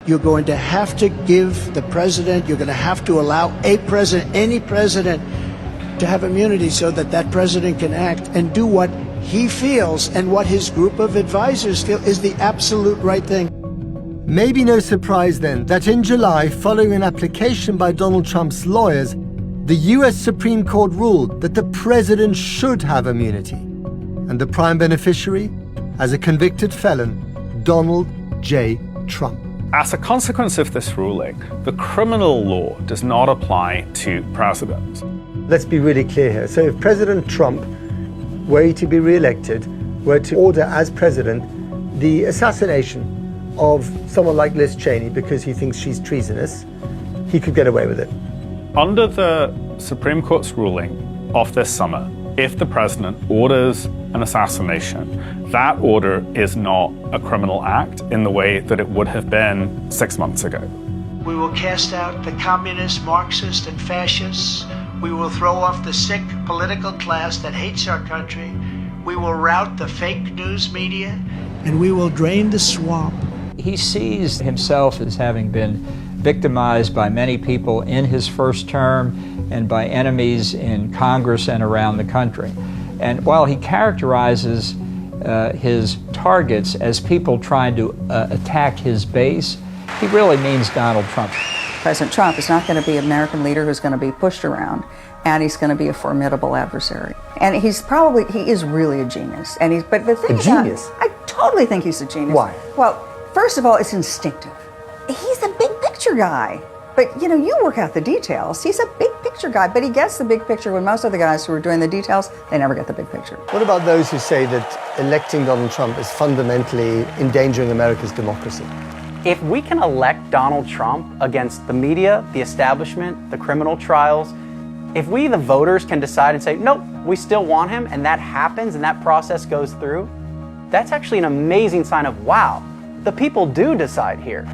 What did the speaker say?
You're going to have to give the president, you're going to have to allow a president, any president, to have immunity so that that president can act and do what he feels and what his group of advisors feel is the absolute right thing. Maybe no surprise then that in July, following an application by Donald Trump's lawyers, the US Supreme Court ruled that the president should have immunity. And the prime beneficiary, as a convicted felon, Donald J. Trump. As a consequence of this ruling, the criminal law does not apply to presidents. Let's be really clear here. So if President Trump, were he to be re-elected, were to order as president the assassination of someone like Liz Cheney because he thinks she's treasonous, he could get away with it. Under the Supreme Court's ruling of this summer, if the president orders an assassination, that order is not a criminal act in the way that it would have been 6 months ago. We will cast out the communists, Marxists, and fascists. We will throw off the sick political class that hates our country. We will rout the fake news media, and we will drain the swamp. He sees himself as having been victimized by many people in his first term and by enemies in Congress and around the country. And while he characterizes his targets as people trying to attack his base, he really means Donald Trump. President Trump is not going to be an American leader who's going to be pushed around, and he's going to be a formidable adversary. And he is really a genius. But the thing a genius? I totally think he's a genius. Why? Well, first of all, it's instinctive. He's a big picture guy. But, you work out the details. He's a big picture guy, but he gets the big picture when most other guys who are doing the details, they never get the big picture. What about those who say that electing Donald Trump is fundamentally endangering America's democracy? If we can elect Donald Trump against the media, the establishment, the criminal trials, if we, the voters, can decide and say, nope, we still want him, and that happens and that process goes through, that's actually an amazing sign of, wow, the people do decide here.